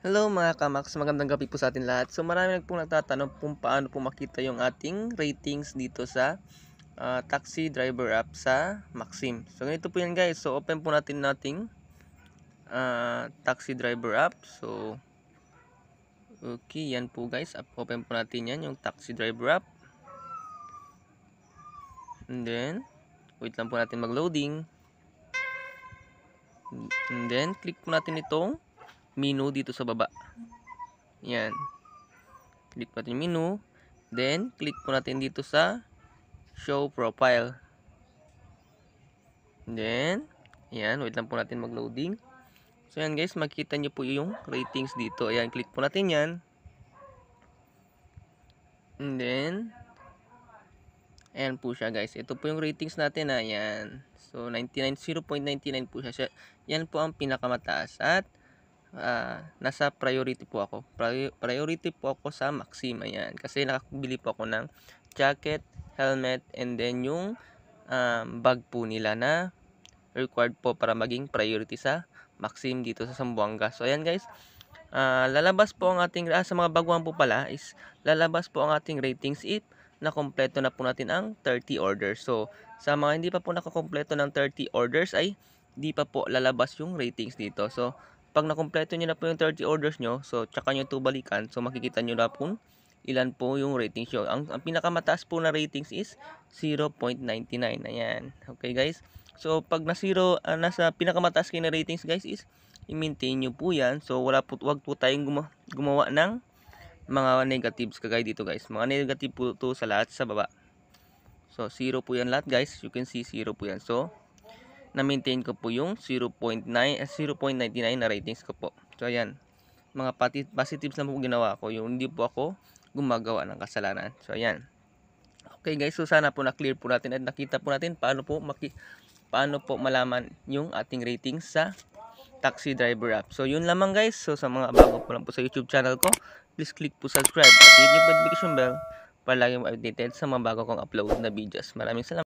Hello mga kamax, magandang gabi po sa atin lahat. So marami pong nagtatanong kung paano po makita yung ating ratings dito sa taxi driver app sa Maxim. So ganito po yan guys. So open po natin nating taxi driver app. So okay, yan po guys. Open po natin yan, yung taxi driver app. And then wait lang po natin mag-loading. And then click po natin itong menu dito sa baba. Yan. Click po natin yung menu. Then, click po natin dito sa show profile. Then, yan. Wait lang po natin mag-loading. So, yan guys. Makikita nyo po yung ratings dito. Ayan. Click po natin yan. And then, ayan po siya guys. Ito po yung ratings natin. Ayan. So, 0.99 po siya. Yan po ang pinakamataas. At, nasa priority po ako. Priority po ako sa Maxim. Ayan. Kasi nakabili po ako ng jacket, helmet, and then yung bag po nila na required po para maging priority sa Maxim dito sa Zamboanga. So ayan guys. Lalabas po ang ating sa mga baguhan po pala is lalabas po ang ating ratings if nakompleto na po natin ang 30 orders. So sa mga hindi pa po nakakompleto ng 30 orders ay di pa po lalabas yung ratings dito. So pag nakompleto nyo na po yung 30 orders nyo, so tsaka nyo ito balikan, so makikita nyo na po ilan po yung ratings nyo. Ang pinakamataas po na ratings is 0.99. Ayan. Okay guys. So pag nasa pinakamataas kayo na ratings guys is i-maintain nyo po yan. So wag po tayong gumawa ng mga negatives kagaya dito guys. Mga negative po to sa lahat sa baba. So 0 po yan lahat guys. You can see 0 po yan. So na-maintain ko po yung 0.99 na ratings ko po. So, ayan. Mga positives na po ginawa ko. Yung hindi po ako gumagawa ng kasalanan. So, ayan. Okay guys. So, sana po na-clear po natin at nakita po natin paano po malaman yung ating ratings sa taxi driver app. So, yun lamang guys. So, sa mga bago po lang po sa YouTube channel ko, please click po subscribe at hit yung notification bell para laging updated sa mga bago kong upload na videos. Maraming salamat.